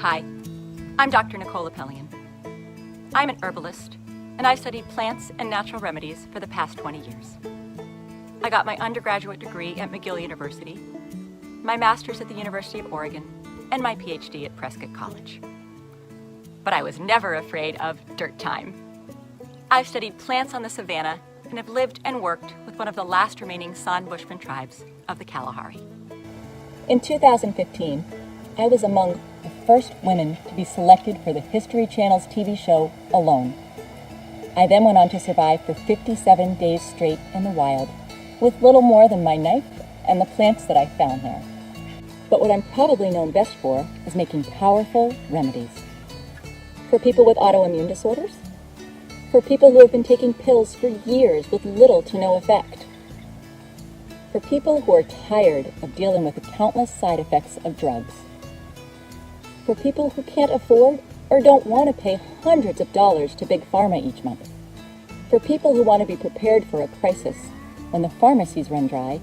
Hi, I'm Dr. Nicola Pellion. I'm an herbalist, and I've studied plants and natural remedies for the past 20 years. I got my undergraduate degree at McGill University, my master's at the University of Oregon, and my PhD at Prescott College. But I was never afraid of dirt time. I've studied plants on the savanna and have lived and worked with one of the last remaining San Bushman tribes of the Kalahari. In 2015, I was among the first women to be selected for the History Channel's TV show, Alone. I then went on to survive for 57 days straight in the wild, with little more than my knife and the plants that I found there. But what I'm probably known best for is making powerful remedies. For people with autoimmune disorders, for people who have been taking pills for years with little to no effect, for people who are tired of dealing with the countless side effects of drugs, for people who can't afford or don't want to pay hundreds of dollars to Big Pharma each month, for people who want to be prepared for a crisis when the pharmacies run dry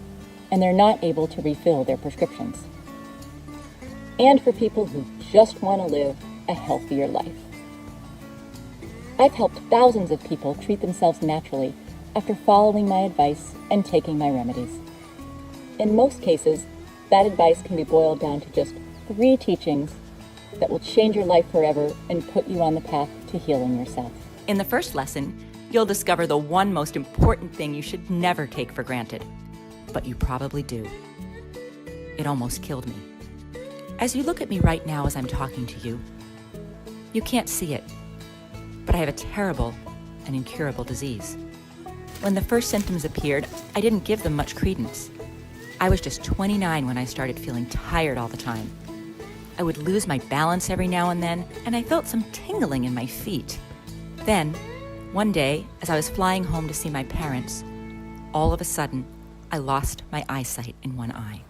and they're not able to refill their prescriptions, and for people who just want to live a healthier life. I've helped thousands of people treat themselves naturally after following my advice and taking my remedies. In most cases, that advice can be boiled down to just 3 teachings that will change your life forever and put you on the path to healing yourself. In the first lesson, you'll discover the one most important thing you should never take for granted, but you probably do. It almost killed me. As you look at me right now as I'm talking to you, you can't see it, but I have a terrible and incurable disease. When the first symptoms appeared, I didn't give them much credence. I was just 29 when I started feeling tired all the time. I would lose my balance every now and then, and I felt some tingling in my feet. Then, one day, as I was flying home to see my parents, all of a sudden, I lost my eyesight in one eye.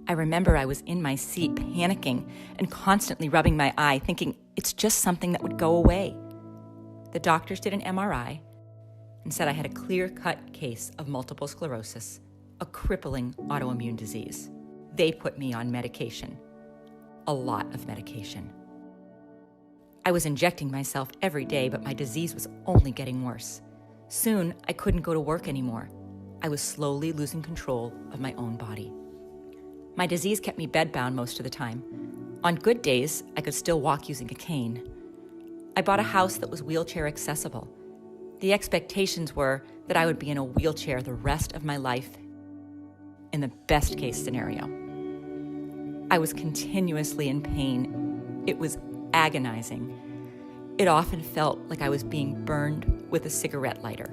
I remember I was in my seat panicking and constantly rubbing my eye, thinking it's just something that would go away. The doctors did an MRI and said I had a clear-cut case of multiple sclerosis, a crippling autoimmune disease. They put me on medication, a lot of medication. I was injecting myself every day, but my disease was only getting worse. Soon, I couldn't go to work anymore. I was slowly losing control of my own body. My disease kept me bedbound most of the time. On good days, I could still walk using a cane. I bought a house that was wheelchair accessible. The expectations were that I would be in a wheelchair the rest of my life in the best case scenario. I was continuously in pain. It was agonizing. It often felt like I was being burned with a cigarette lighter.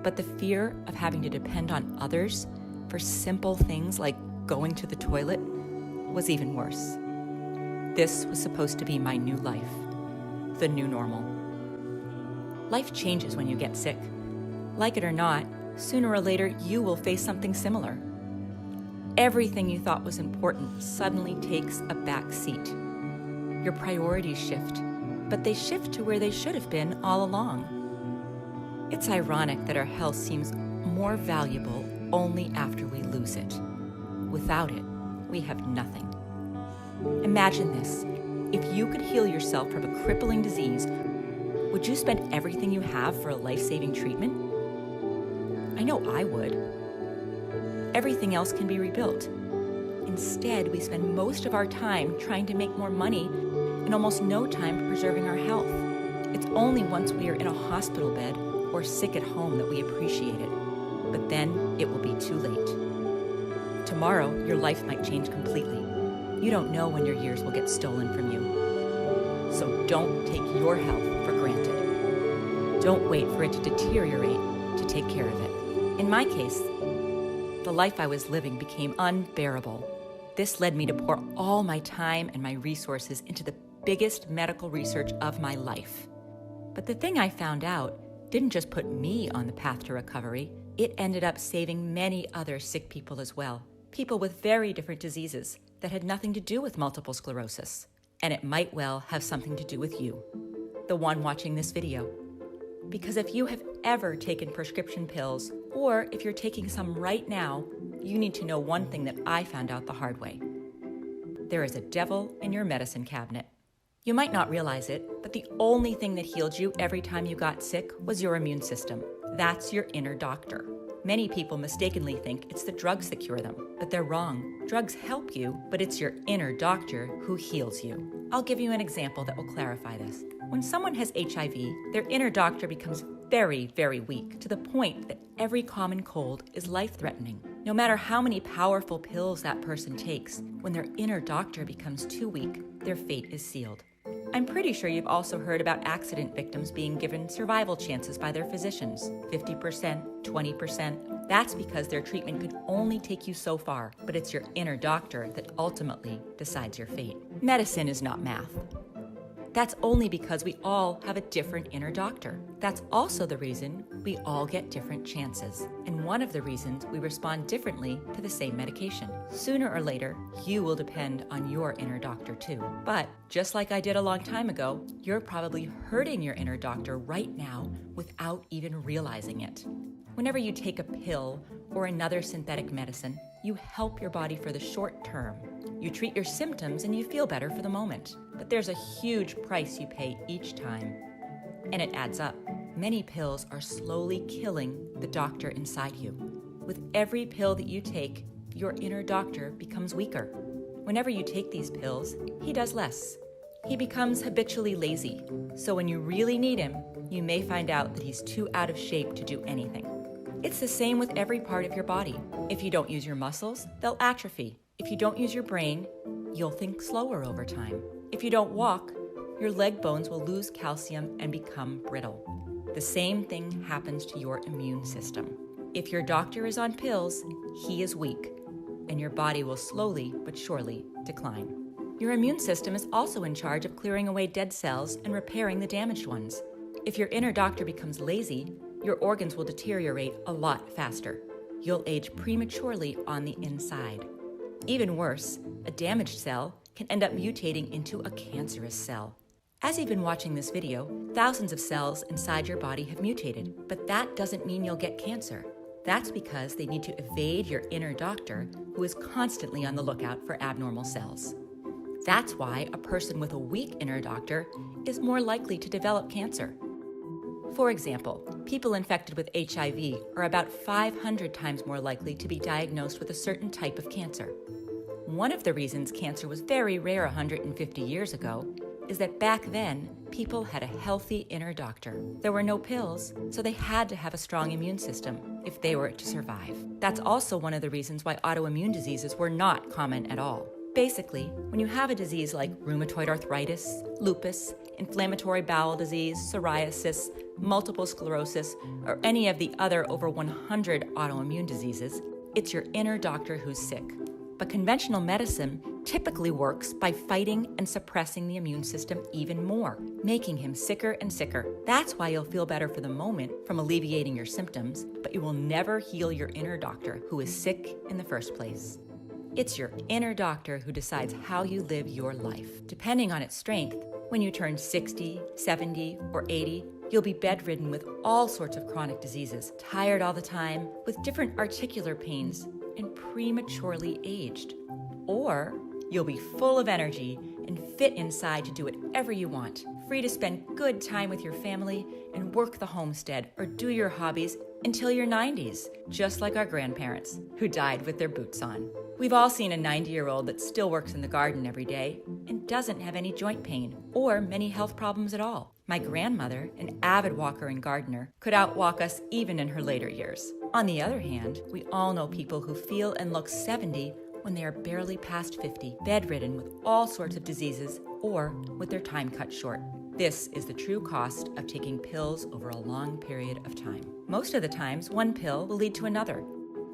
But the fear of having to depend on others for simple things like going to the toilet was even worse. This was supposed to be my new life, the new normal. Life changes when you get sick. Like it or not, sooner or later you will face something similar. Everything you thought was important suddenly takes a back seat. Your priorities shift, but they shift to where they should have been all along. It's ironic that our health seems more valuable only after we lose it. Without it, we have nothing. Imagine this. If you could heal yourself from a crippling disease, would you spend everything you have for a life-saving treatment? I know I would. Everything else can be rebuilt. Instead, we spend most of our time trying to make more money and almost no time preserving our health. It's only once we are in a hospital bed or sick at home that we appreciate it. But then it will be too late. Tomorrow, your life might change completely. You don't know when your years will get stolen from you. So don't take your health for granted. Don't wait for it to deteriorate to take care of it. In my case, the life I was living became unbearable. This led me to pour all my time and my resources into the biggest medical research of my life. But the thing I found out didn't just put me on the path to recovery, it ended up saving many other sick people as well. People with very different diseases that had nothing to do with multiple sclerosis. And it might well have something to do with you, the one watching this video. Because if you have ever taken prescription pills, or if you're taking some right now, you need to know one thing that I found out the hard way. there is a devil in your medicine cabinet. You might not realize it, but the only thing that healed you every time you got sick was your immune system. That's your inner doctor. Many people mistakenly think it's the drugs that cure them, but they're wrong. Drugs help you, but it's your inner doctor who heals you. I'll give you an example that will clarify this. When someone has HIV, their inner doctor becomes very, very weak, to the point that every common cold is life-threatening. No matter how many powerful pills that person takes, when their inner doctor becomes too weak, their fate is sealed. I'm pretty sure you've also heard about accident victims being given survival chances by their physicians, 50%, 20%. That's because their treatment could only take you so far, but it's your inner doctor that ultimately decides your fate. Medicine is not math. That's only because we all have a different inner doctor. That's also the reason we all get different chances, and one of the reasons we respond differently to the same medication. Sooner or later, you will depend on your inner doctor too. But just like I did a long time ago, you're probably hurting your inner doctor right now without even realizing it. Whenever you take a pill or another synthetic medicine, you help your body for the short term. You treat your symptoms and you feel better for the moment. But there's a huge price you pay each time, and it adds up. Many pills are slowly killing the doctor inside you. With every pill that you take, your inner doctor becomes weaker. Whenever you take these pills, he does less. He becomes habitually lazy. So when you really need him, you may find out that he's too out of shape to do anything. It's the same with every part of your body. If you don't use your muscles, they'll atrophy. If you don't use your brain, you'll think slower over time. If you don't walk, your leg bones will lose calcium and become brittle. The same thing happens to your immune system. If your doctor is on pills, he is weak, and your body will slowly but surely decline. Your immune system is also in charge of clearing away dead cells and repairing the damaged ones. If your inner doctor becomes lazy, your organs will deteriorate a lot faster. You'll age prematurely on the inside. Even worse, a damaged cell can end up mutating into a cancerous cell. As you've been watching this video, thousands of cells inside your body have mutated, but that doesn't mean you'll get cancer. That's because they need to evade your inner doctor, who is constantly on the lookout for abnormal cells. That's why a person with a weak inner doctor is more likely to develop cancer. For example, people infected with HIV are about 500 times more likely to be diagnosed with a certain type of cancer. One of the reasons cancer was very rare 150 years ago is that back then, people had a healthy inner doctor. There were no pills, so they had to have a strong immune system if they were to survive. That's also one of the reasons why autoimmune diseases were not common at all. Basically, when you have a disease like rheumatoid arthritis, lupus, inflammatory bowel disease, psoriasis, multiple sclerosis, or any of the other over 100 autoimmune diseases, it's your inner doctor who's sick. But conventional medicine typically works by fighting and suppressing the immune system even more, making him sicker and sicker. That's why you'll feel better for the moment from alleviating your symptoms, but you will never heal your inner doctor who is sick in the first place. It's your inner doctor who decides how you live your life. Depending on its strength, when you turn 60, 70, or 80, you'll be bedridden with all sorts of chronic diseases, tired all the time, with different articular pains, and prematurely aged. Or you'll be full of energy and fit inside to do whatever you want, free to spend good time with your family and work the homestead or do your hobbies until your 90s, just like our grandparents, who died with their boots on. We've all seen a 90-year-old that still works in the garden every day and doesn't have any joint pain or many health problems at all. My grandmother, an avid walker and gardener, could outwalk us even in her later years. On the other hand, we all know people who feel and look 70 when they are barely past 50, bedridden with all sorts of diseases or with their time cut short. This is the true cost of taking pills over a long period of time. Most of the times, one pill will lead to another,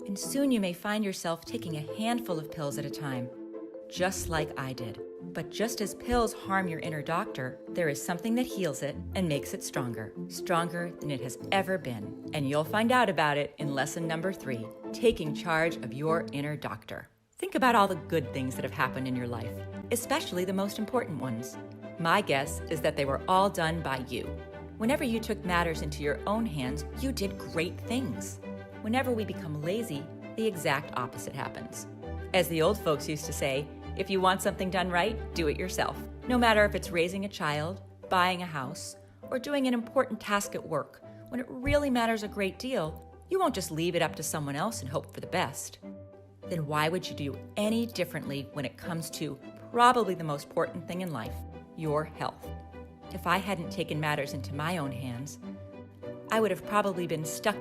and soon you may find yourself taking a handful of pills at a time, just like I did. But just as pills harm your inner doctor, there is something that heals it and makes it stronger than it has ever been. And you'll find out about it in lesson number 3, taking charge of your inner doctor. Think about all the good things that have happened in your life, especially the most important ones. My guess is that they were all done by you. Whenever you took matters into your own hands, you did great things. Whenever we become lazy, the exact opposite happens. As the old folks used to say, If you want something done right, do it yourself. No matter if it's raising a child, buying a house, or doing an important task at work, when it really matters a great deal, you won't just leave it up to someone else and hope for the best. Then why would you do any differently when it comes to probably the most important thing in life, your health? If I hadn't taken matters into my own hands, I would have probably been stuck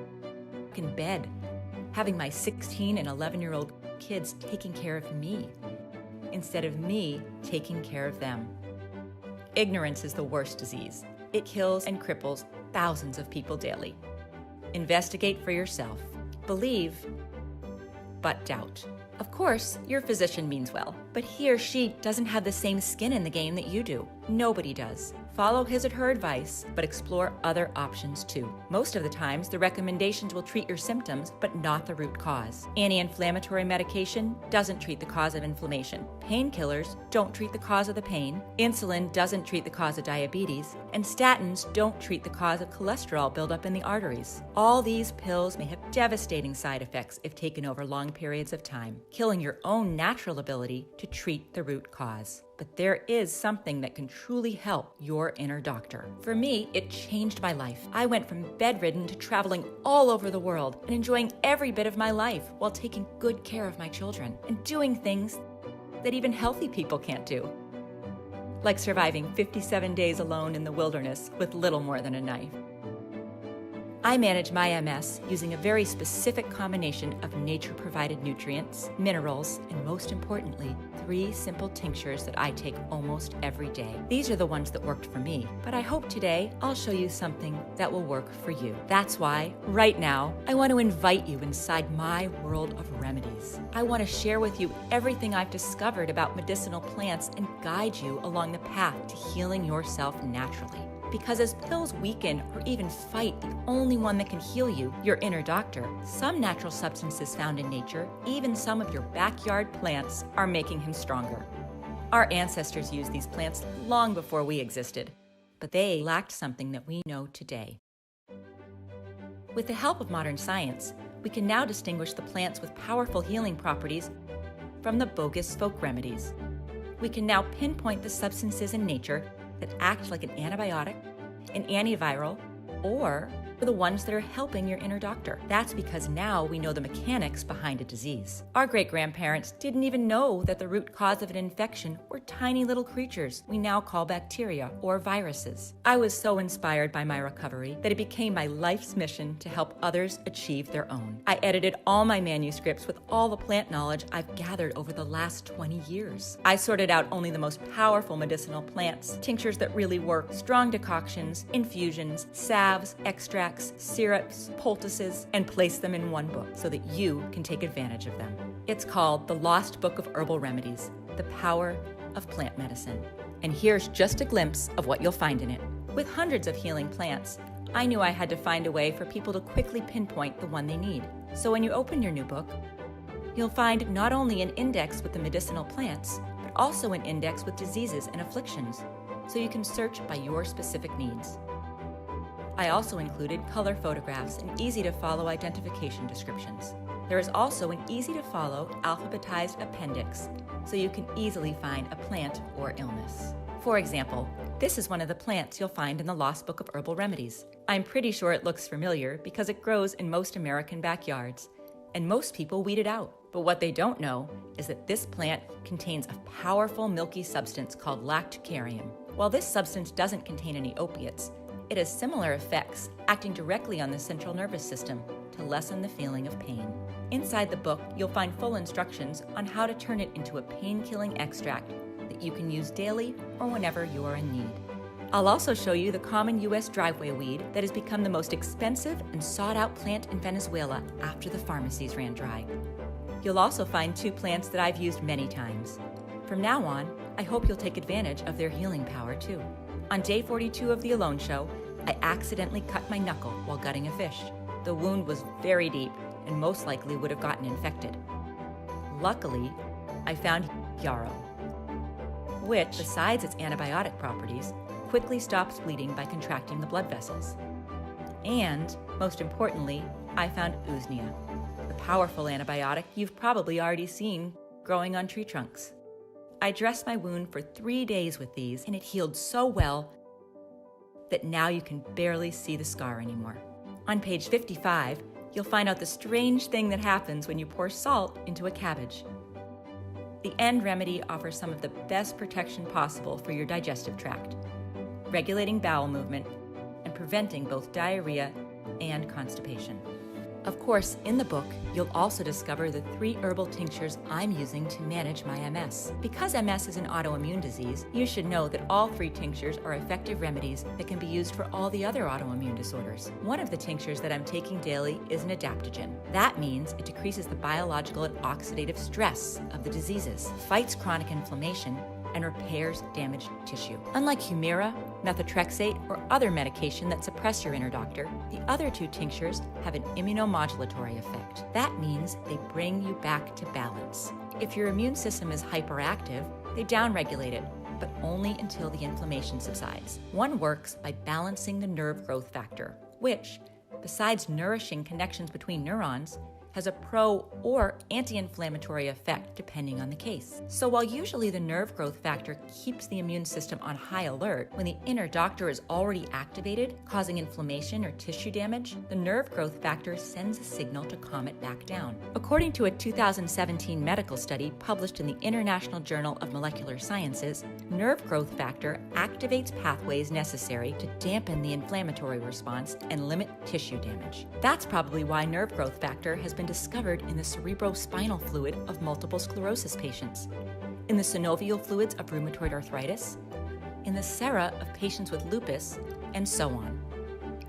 in bed, having my 16 and 11-year-old kids taking care of me, instead of me taking care of them. Ignorance is the worst disease. It kills and cripples thousands of people daily. Investigate for yourself. Believe, but doubt. Of course, your physician means well, but he or she doesn't have the same skin in the game that you do. Nobody does. Follow his or her advice, but explore other options too. Most of the times, the recommendations will treat your symptoms, but not the root cause. Anti-inflammatory medication doesn't treat the cause of inflammation. Painkillers don't treat the cause of the pain. Insulin doesn't treat the cause of diabetes. And statins don't treat the cause of cholesterol buildup in the arteries. All these pills may have devastating side effects if taken over long periods of time, killing your own natural ability to treat the root cause. But there is something that can truly help your inner doctor. For me, it changed my life. I went from bedridden to traveling all over the world and enjoying every bit of my life while taking good care of my children and doing things that even healthy people can't do. Like surviving 57 days alone in the wilderness with little more than a knife. I manage my MS using a very specific combination of nature-provided nutrients, minerals, and most importantly, 3 simple tinctures that I take almost every day. These are the ones that worked for me, but I hope today I'll show you something that will work for you. That's why, right now, I want to invite you inside my world of remedies. I want to share with you everything I've discovered about medicinal plants and guide you along the path to healing yourself naturally. Because as pills weaken or even fight the only one that can heal you, your inner doctor, some natural substances found in nature, even some of your backyard plants, are making him stronger. Our ancestors used these plants long before we existed, but they lacked something that we know today. With the help of modern science, we can now distinguish the plants with powerful healing properties from the bogus folk remedies. We can now pinpoint the substances in nature that act like an antibiotic, an antiviral, or the ones that are helping your inner doctor. That's because now we know the mechanics behind a disease. Our great-grandparents didn't even know that the root cause of an infection were tiny little creatures we now call bacteria or viruses. I was so inspired by my recovery that it became my life's mission to help others achieve their own. I edited all my manuscripts with all the plant knowledge I've gathered over the last 20 years. I sorted out only the most powerful medicinal plants, tinctures that really work, strong decoctions, infusions, salves, extracts, syrups, poultices, and place them in one book so that you can take advantage of them. It's called The Lost Book of Herbal Remedies, The Power of Plant Medicine. And here's just a glimpse of what you'll find in it. With hundreds of healing plants, I knew I had to find a way for people to quickly pinpoint the one they need. So when you open your new book, you'll find not only an index with the medicinal plants, but also an index with diseases and afflictions, so you can search by your specific needs. I also included color photographs and easy-to-follow identification descriptions. There is also an easy-to-follow alphabetized appendix, so you can easily find a plant or illness. For example, this is one of the plants you'll find in the Lost Book of Herbal Remedies. I'm pretty sure it looks familiar because it grows in most American backyards, and most people weed it out. But what they don't know is that this plant contains a powerful milky substance called lactucarium. While this substance doesn't contain any opiates, it has similar effects, acting directly on the central nervous system to lessen the feeling of pain. Inside the book, you'll find full instructions on how to turn it into a pain-killing extract that you can use daily or whenever you are in need. I'll also show you the common U.S. driveway weed that has become the most expensive and sought-out plant in Venezuela after the pharmacies ran dry. You'll also find 2 plants that I've used many times. From now on, I hope you'll take advantage of their healing power too. On day 42 of the Alone Show, I accidentally cut my knuckle while gutting a fish. The wound was very deep and most likely would have gotten infected. Luckily, I found yarrow, which, besides its antibiotic properties, quickly stops bleeding by contracting the blood vessels. And, most importantly, I found usnea, the powerful antibiotic you've probably already seen growing on tree trunks. I dressed my wound for 3 days with these, and it healed so well that now you can barely see the scar anymore. On page 55, you'll find out the strange thing that happens when you pour salt into a cabbage. The end remedy offers some of the best protection possible for your digestive tract, regulating bowel movement and preventing both diarrhea and constipation. Of course, in the book, you'll also discover the 3 herbal tinctures I'm using to manage my MS. Because MS is an autoimmune disease, you should know that all 3 tinctures are effective remedies that can be used for all the other autoimmune disorders. One of the tinctures that I'm taking daily is an adaptogen. That means it decreases the biological and oxidative stress of the diseases, fights chronic inflammation, and repairs damaged tissue. Unlike Humira, methotrexate, or other medication that suppress your inner doctor, the other 2 tinctures have an immunomodulatory effect. That means they bring you back to balance. If your immune system is hyperactive, they downregulate it, but only until the inflammation subsides. One works by balancing the nerve growth factor, which, besides nourishing connections between neurons, has a pro or anti-inflammatory effect depending on the case. So while usually the nerve growth factor keeps the immune system on high alert, when the inner doctor is already activated, causing inflammation or tissue damage, the nerve growth factor sends a signal to calm it back down. According to a 2017 medical study published in the International Journal of Molecular Sciences, nerve growth factor activates pathways necessary to dampen the inflammatory response and limit tissue damage. That's probably why nerve growth factor has been discovered in the cerebrospinal fluid of multiple sclerosis patients, in the synovial fluids of rheumatoid arthritis, in the sera of patients with lupus, and so on.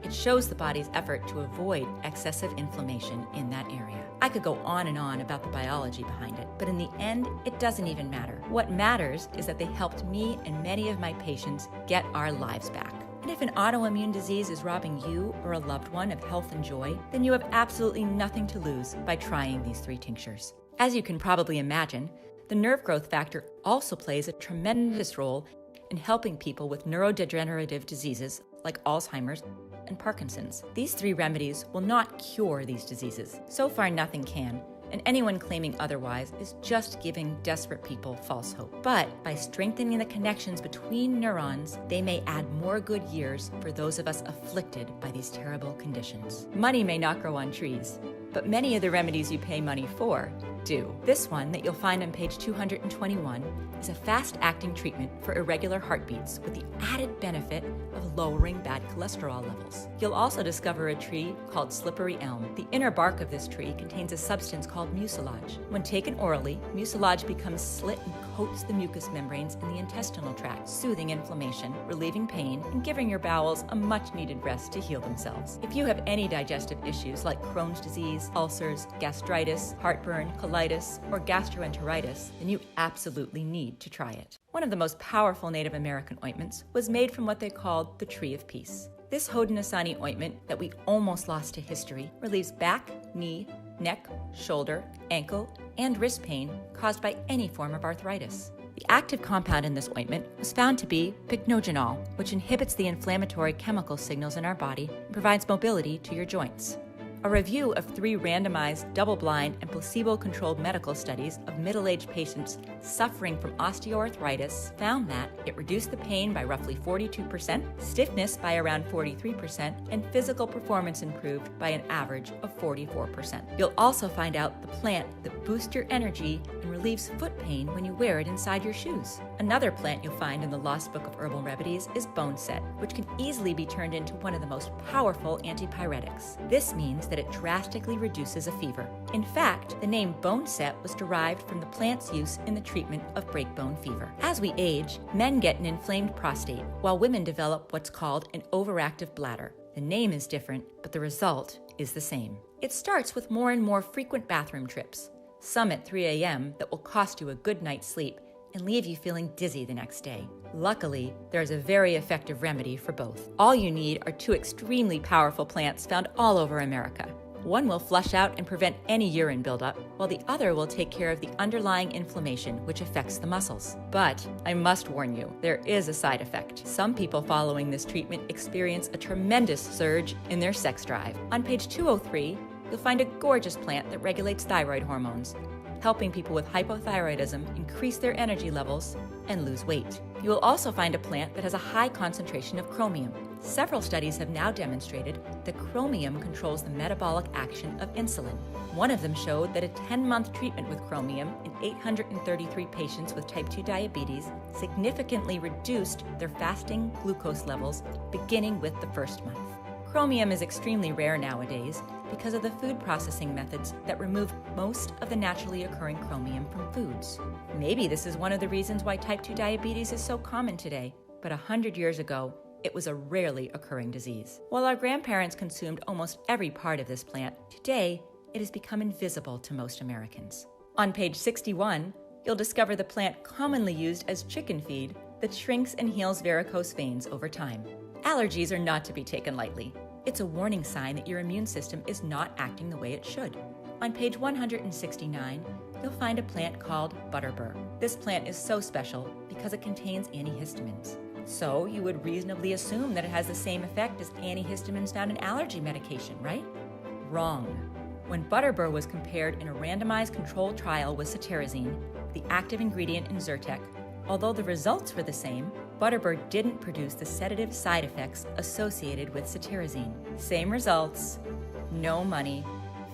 It shows the body's effort to avoid excessive inflammation in that area. I could go on and on about the biology behind it, but in the end, it doesn't even matter. What matters is that they helped me and many of my patients get our lives back. And if an autoimmune disease is robbing you or a loved one of health and joy, then you have absolutely nothing to lose by trying these 3 tinctures. As you can probably imagine, the nerve growth factor also plays a tremendous role in helping people with neurodegenerative diseases like Alzheimer's and Parkinson's. These 3 remedies will not cure these diseases. So far, nothing can. And anyone claiming otherwise is just giving desperate people false hope. But by strengthening the connections between neurons, they may add more good years for those of us afflicted by these terrible conditions. Money may not grow on trees, but many of the remedies you pay money for do. This one that you'll find on page 221 is a fast-acting treatment for irregular heartbeats with the added benefit of lowering bad cholesterol levels. You'll also discover a tree called slippery elm. The inner bark of this tree contains a substance called mucilage. When taken orally, mucilage becomes slit and coats the mucous membranes in the intestinal tract, soothing inflammation, relieving pain, and giving your bowels a much-needed rest to heal themselves. If you have any digestive issues like Crohn's disease, ulcers, gastritis, heartburn, colitis, or gastroenteritis, then you absolutely need to try it. One of the most powerful Native American ointments was made from what they called the Tree of Peace. This Haudenosaunee ointment that we almost lost to history relieves back, knee, neck, shoulder, ankle, and wrist pain caused by any form of arthritis. The active compound in this ointment was found to be pycnogenol, which inhibits the inflammatory chemical signals in our body and provides mobility to your joints. A review of 3 randomized, double-blind, and placebo-controlled medical studies of middle-aged patients suffering from osteoarthritis found that it reduced the pain by roughly 42%, stiffness by around 43%, and physical performance improved by an average of 44%. You'll also find out the plant that boosts your energy and relieves foot pain when you wear it inside your shoes. Another plant you'll find in the Lost Book of Herbal Remedies is boneset, which can easily be turned into one of the most powerful antipyretics. This means that it drastically reduces a fever. In fact, the name boneset was derived from the plant's use in the treatment of breakbone fever. As we age, men get an inflamed prostate, while women develop what's called an overactive bladder. The name is different, but the result is the same. It starts with more and more frequent bathroom trips, some at 3 a.m. that will cost you a good night's sleep and leave you feeling dizzy the next day. Luckily, there's a very effective remedy for both. All you need are 2 extremely powerful plants found all over America. One will flush out and prevent any urine buildup, while the other will take care of the underlying inflammation which affects the muscles. But I must warn you, there is a side effect. Some people following this treatment experience a tremendous surge in their sex drive. On page 203, you'll find a gorgeous plant that regulates thyroid hormones. helping people with hypothyroidism increase their energy levels and lose weight. You will also find a plant that has a high concentration of chromium. Several studies have now demonstrated that chromium controls the metabolic action of insulin. One of them showed that a 10-month treatment with chromium in 833 patients with type 2 diabetes significantly reduced their fasting glucose levels beginning with the first month. Chromium is extremely rare nowadays because of the food processing methods that remove most of the naturally occurring chromium from foods. Maybe this is one of the reasons why type 2 diabetes is so common today, but 100 years ago, it was a rarely occurring disease. While our grandparents consumed almost every part of this plant, today it has become invisible to most Americans. On page 61, you'll discover the plant commonly used as chicken feed that shrinks and heals varicose veins over time. Allergies are not to be taken lightly. It's a warning sign that your immune system is not acting the way it should. On page 169, you'll find a plant called butterbur. This plant is so special because it contains antihistamines. So you would reasonably assume that it has the same effect as antihistamines found in allergy medication, right? Wrong. When butterbur was compared in a randomized controlled trial with cetirizine, the active ingredient in Zyrtec, although the results were the same, butterbur didn't produce the sedative side effects associated with cetirizine. Same results, no money,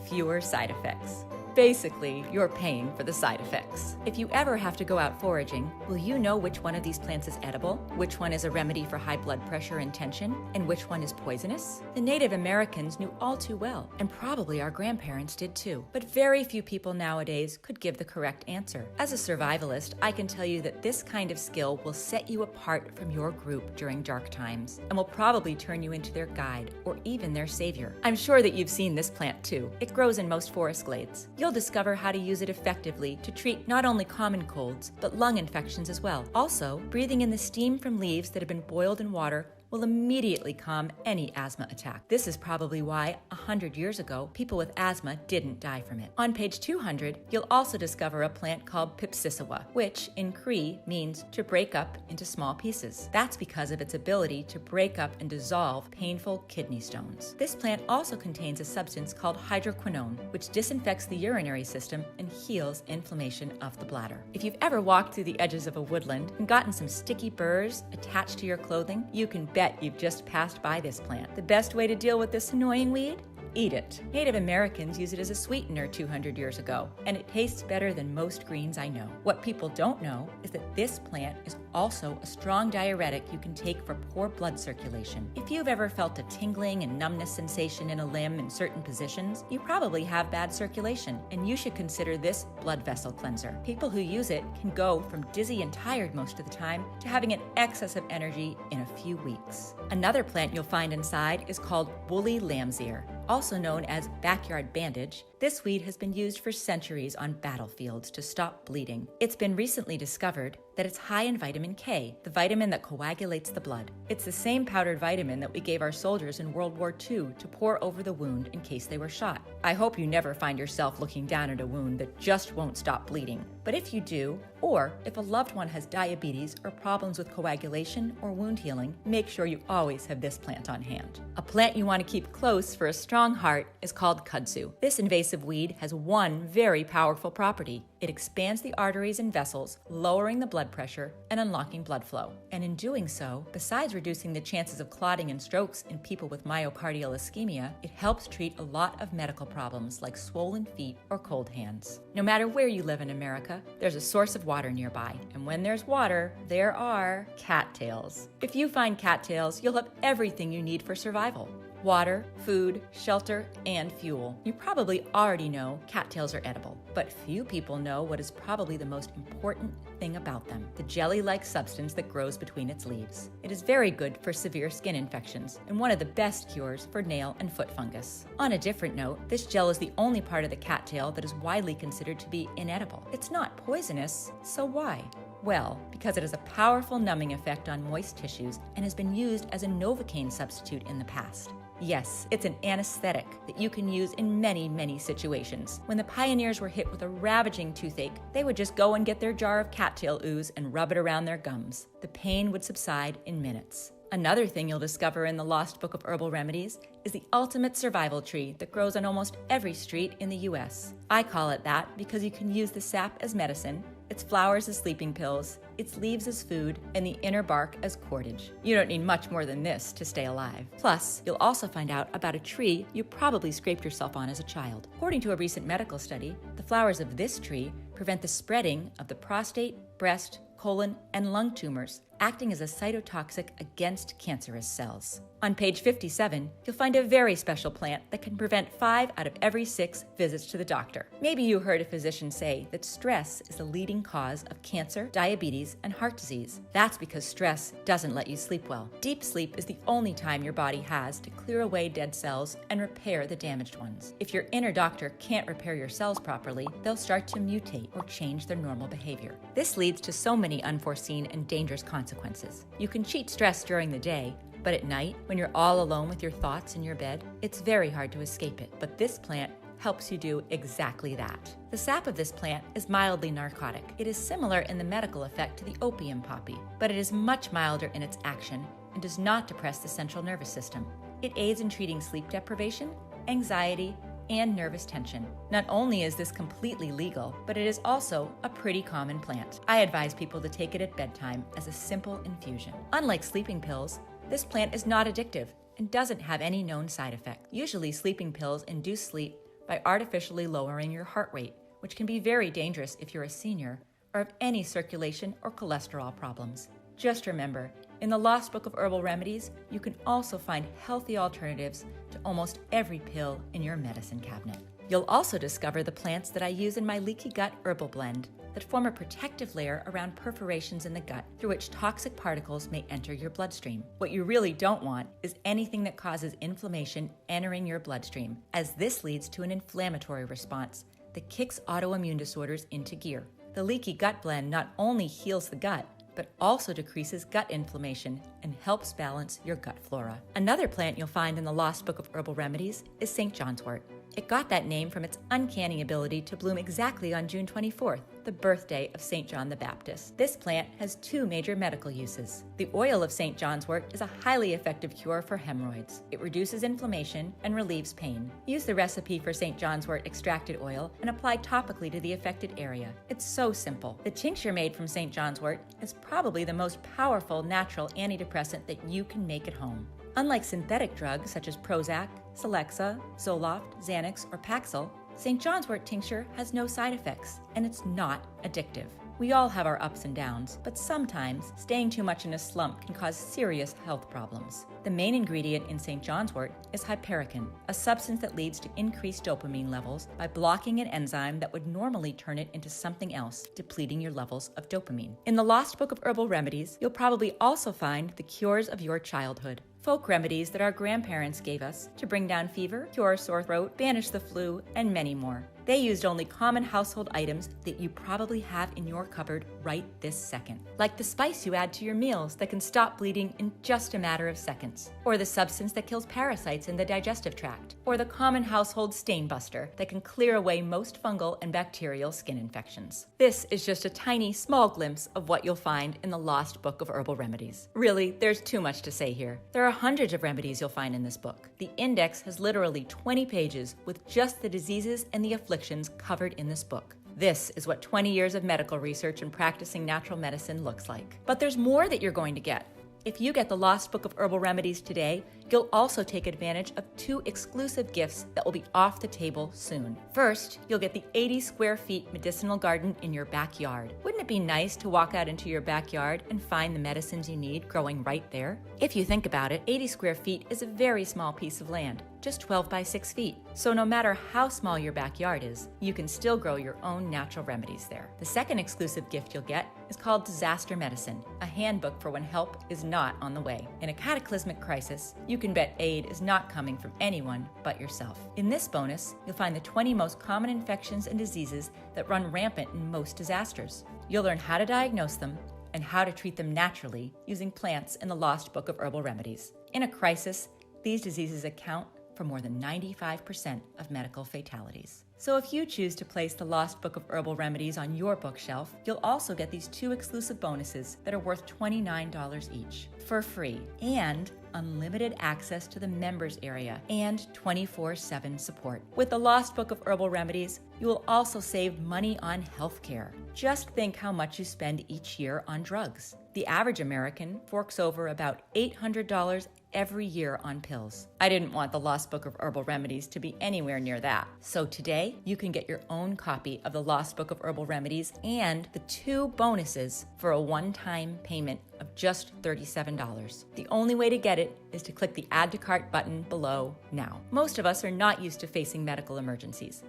fewer side effects. Basically, you're paying for the side effects. If you ever have to go out foraging, will you know which one of these plants is edible, which one is a remedy for high blood pressure and tension, and which one is poisonous? The Native Americans knew all too well, and probably our grandparents did too. But very few people nowadays could give the correct answer. As a survivalist, I can tell you that this kind of skill will set you apart from your group during dark times, and will probably turn you into their guide, or even their savior. I'm sure that you've seen this plant too. It grows in most forest glades. You'll discover how to use it effectively to treat not only common colds, but lung infections as well. Also, breathing in the steam from leaves that have been boiled in water will immediately calm any asthma attack. This is probably why 100 years ago, people with asthma didn't die from it. On page 200, you'll also discover a plant called Pipsissewa, which in Cree means to break up into small pieces. That's because of its ability to break up and dissolve painful kidney stones. This plant also contains a substance called hydroquinone, which disinfects the urinary system and heals inflammation of the bladder. If you've ever walked through the edges of a woodland and gotten some sticky burrs attached to your clothing, you can bet you've just passed by this plant. The best way to deal with this annoying weed? Eat it. Native Americans used it as a sweetener 200 years ago, and it tastes better than most greens I know. What people don't know is that this plant is also a strong diuretic you can take for poor blood circulation. If you've ever felt a tingling and numbness sensation in a limb in certain positions, you probably have bad circulation, and you should consider this blood vessel cleanser. People who use it can go from dizzy and tired most of the time to having an excess of energy in a few weeks. Another plant you'll find inside is called woolly lamb's ear. Also known as backyard bandage, this weed has been used for centuries on battlefields to stop bleeding. It's been recently discovered that it's high in vitamin K, the vitamin that coagulates the blood. It's the same powdered vitamin that we gave our soldiers in World War II to pour over the wound in case they were shot. I hope you never find yourself looking down at a wound that just won't stop bleeding. But if you do, or if a loved one has diabetes or problems with coagulation or wound healing, make sure you always have this plant on hand. A plant you want to keep close for a strong heart is called kudzu. This invasive weed has one very powerful property. It expands the arteries and vessels, lowering the blood pressure and unlocking blood flow. And in doing so, besides reducing the chances of clotting and strokes in people with myocardial ischemia, it helps treat a lot of medical problems like swollen feet or cold hands. No matter where you live in America, there's a source of water nearby. And when there's water, there are cattails. If you find cattails, you'll have everything you need for survival. Water, food, shelter, and fuel. You probably already know cattails are edible, but few people know what is probably the most important thing about them, the jelly-like substance that grows between its leaves. It is very good for severe skin infections and one of the best cures for nail and foot fungus. On a different note, this gel is the only part of the cattail that is widely considered to be inedible. It's not poisonous, so why? Well, because it has a powerful numbing effect on moist tissues and has been used as a Novocaine substitute in the past. Yes, it's an anesthetic that you can use in many, many situations. When the pioneers were hit with a ravaging toothache, they would just go and get their jar of cattail ooze and rub it around their gums. The pain would subside in minutes. Another thing you'll discover in the Lost Book of Herbal Remedies is the ultimate survival tree that grows on almost every street in the US. I call it that because you can use the sap as medicine, its flowers as sleeping pills, its leaves as food, and the inner bark as cordage. You don't need much more than this to stay alive. Plus, you'll also find out about a tree you probably scraped yourself on as a child. According to a recent medical study, the flowers of this tree prevent the spreading of the prostate, breast, colon, and lung tumors, acting as a cytotoxic against cancerous cells. On page 57, you'll find a very special plant that can prevent 5 out of every 6 visits to the doctor. Maybe you heard a physician say that stress is the leading cause of cancer, diabetes, and heart disease. That's because stress doesn't let you sleep well. Deep sleep is the only time your body has to clear away dead cells and repair the damaged ones. If your inner doctor can't repair your cells properly, they'll start to mutate or change their normal behavior. This leads to so many unforeseen and dangerous consequences. You can cheat stress during the day, but at night, when you're all alone with your thoughts in your bed, it's very hard to escape it. But this plant helps you do exactly that. The sap of this plant is mildly narcotic. It is similar in the medical effect to the opium poppy, but it is much milder in its action and does not depress the central nervous system. It aids in treating sleep deprivation, anxiety, and nervous tension. Not only is this completely legal, but it is also a pretty common plant. I advise people to take it at bedtime as a simple infusion. Unlike sleeping pills, this plant is not addictive and doesn't have any known side effects. Usually, sleeping pills induce sleep by artificially lowering your heart rate, which can be very dangerous if you're a senior or have any circulation or cholesterol problems. Just remember, in the Lost Book of Herbal Remedies, you can also find healthy alternatives to almost every pill in your medicine cabinet. You'll also discover the plants that I use in my leaky gut herbal blend that form a protective layer around perforations in the gut through which toxic particles may enter your bloodstream. What you really don't want is anything that causes inflammation entering your bloodstream, as this leads to an inflammatory response that kicks autoimmune disorders into gear. The leaky gut blend not only heals the gut, but also decreases gut inflammation and helps balance your gut flora. Another plant you'll find in the Lost Book of Herbal Remedies is St. John's wort. It got that name from its uncanny ability to bloom exactly on June 24th, the birthday of St. John the Baptist. This plant has 2 major medical uses. The oil of St. John's wort is a highly effective cure for hemorrhoids. It reduces inflammation and relieves pain. Use the recipe for St. John's wort extracted oil and apply topically to the affected area. It's so simple. The tincture made from St. John's wort is probably the most powerful natural antidepressant that you can make at home. Unlike synthetic drugs such as Prozac, Celexa, Zoloft, Xanax, or Paxil, St. John's wort tincture has no side effects, and it's not addictive. We all have our ups and downs, but sometimes staying too much in a slump can cause serious health problems. The main ingredient in St. John's wort is hypericin, a substance that leads to increased dopamine levels by blocking an enzyme that would normally turn it into something else, depleting your levels of dopamine. In the Lost Book of Herbal Remedies, you'll probably also find the cures of your childhood. Folk remedies that our grandparents gave us to bring down fever, cure sore throat, banish the flu, and many more. They used only common household items that you probably have in your cupboard right this second, like the spice you add to your meals that can stop bleeding in just a matter of seconds, or the substance that kills parasites in the digestive tract, or the common household stain buster that can clear away most fungal and bacterial skin infections. This is just a tiny, small glimpse of what you'll find in the Lost Book of Herbal Remedies. Really, there's too much to say here. There are hundreds of remedies you'll find in this book. The index has literally 20 pages with just the diseases and the afflictions covered in this book. This is what 20 years of medical research and practicing natural medicine looks like. But there's more that you're going to get. If you get the Lost Book of Herbal Remedies today, you'll also take advantage of 2 exclusive gifts that will be off the table soon. First, you'll get the 80 square feet medicinal garden in your backyard. Wouldn't it be nice to walk out into your backyard and find the medicines you need growing right there? If you think about it, 80 square feet is a very small piece of land, just 12 by 6 feet. So no matter how small your backyard is, you can still grow your own natural remedies there. The second exclusive gift you'll get is called Disaster Medicine, a handbook for when help is not on the way. In a cataclysmic crisis, you can bet aid is not coming from anyone but yourself. In this bonus, you'll find the 20 most common infections and diseases that run rampant in most disasters. You'll learn how to diagnose them and how to treat them naturally using plants in the Lost Book of Herbal Remedies. In a crisis, these diseases account for more than 95% of medical fatalities. So if you choose to place the Lost Book of Herbal Remedies on your bookshelf, you'll also get these 2 exclusive bonuses that are worth $29 each for free, and unlimited access to the members area and 24/7 support. With the Lost Book of Herbal Remedies, you will also save money on healthcare. Just think how much you spend each year on drugs. The average American forks over about $800 every year on pills. I didn't want the Lost Book of Herbal Remedies to be anywhere near that. So today, you can get your own copy of the Lost Book of Herbal Remedies and the 2 bonuses for a one-time payment of just $37. The only way to get it is to click the Add to Cart button below now. Most of us are not used to facing medical emergencies.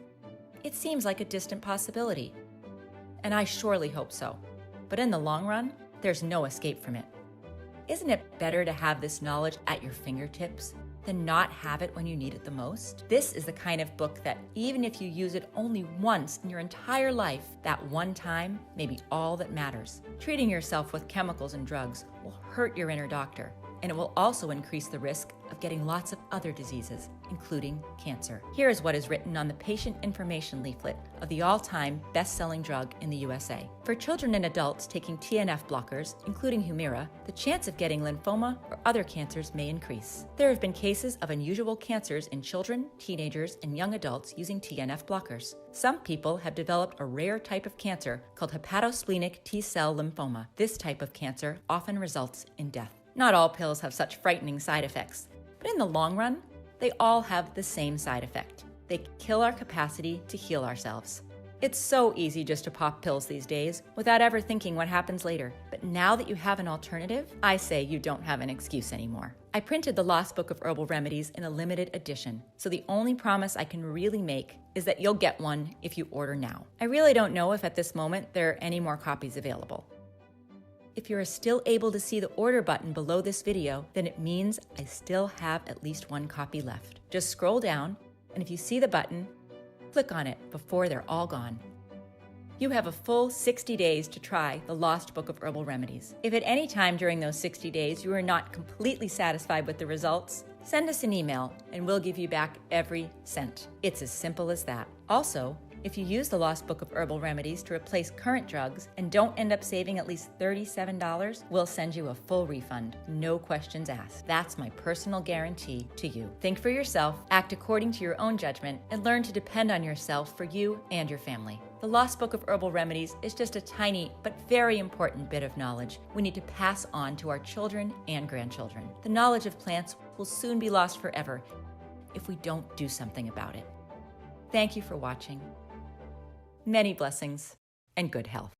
It seems like a distant possibility, and I surely hope so. But in the long run, there's no escape from it. Isn't it better to have this knowledge at your fingertips than not have it when you need it the most? This is the kind of book that even if you use it only once in your entire life, that one time may be all that matters. Treating yourself with chemicals and drugs will hurt your inner doctor, and it will also increase the risk of getting lots of other diseases, including cancer. Here is what is written on the patient information leaflet of the all-time best-selling drug in the USA. For children and adults taking TNF blockers, including Humira, the chance of getting lymphoma or other cancers may increase. There have been cases of unusual cancers in children, teenagers, and young adults using TNF blockers. Some people have developed a rare type of cancer called hepatosplenic T-cell lymphoma. This type of cancer often results in death. Not all pills have such frightening side effects, but in the long run, they all have the same side effect. They kill our capacity to heal ourselves. It's so easy just to pop pills these days without ever thinking what happens later. But now that you have an alternative, I say you don't have an excuse anymore. I printed the Lost Book of Herbal Remedies in a limited edition, so the only promise I can really make is that you'll get one if you order now. I really don't know if at this moment there are any more copies available. If you're still able to see the order button below this video, then it means I still have at least 1 copy left. Just scroll down, and if you see the button, click on it before they're all gone. You have a full 60 days to try the Lost Book of Herbal Remedies. If at any time during those 60 days you are not completely satisfied with the results, send us an email and we'll give you back every cent. It's as simple as that. Also, if you use the Lost Book of Herbal Remedies to replace current drugs and don't end up saving at least $37, we'll send you a full refund. No questions asked. That's my personal guarantee to you. Think for yourself, act according to your own judgment, and learn to depend on yourself for you and your family. The Lost Book of Herbal Remedies is just a tiny but very important bit of knowledge we need to pass on to our children and grandchildren. The knowledge of plants will soon be lost forever if we don't do something about it. Thank you for watching. Many blessings and good health.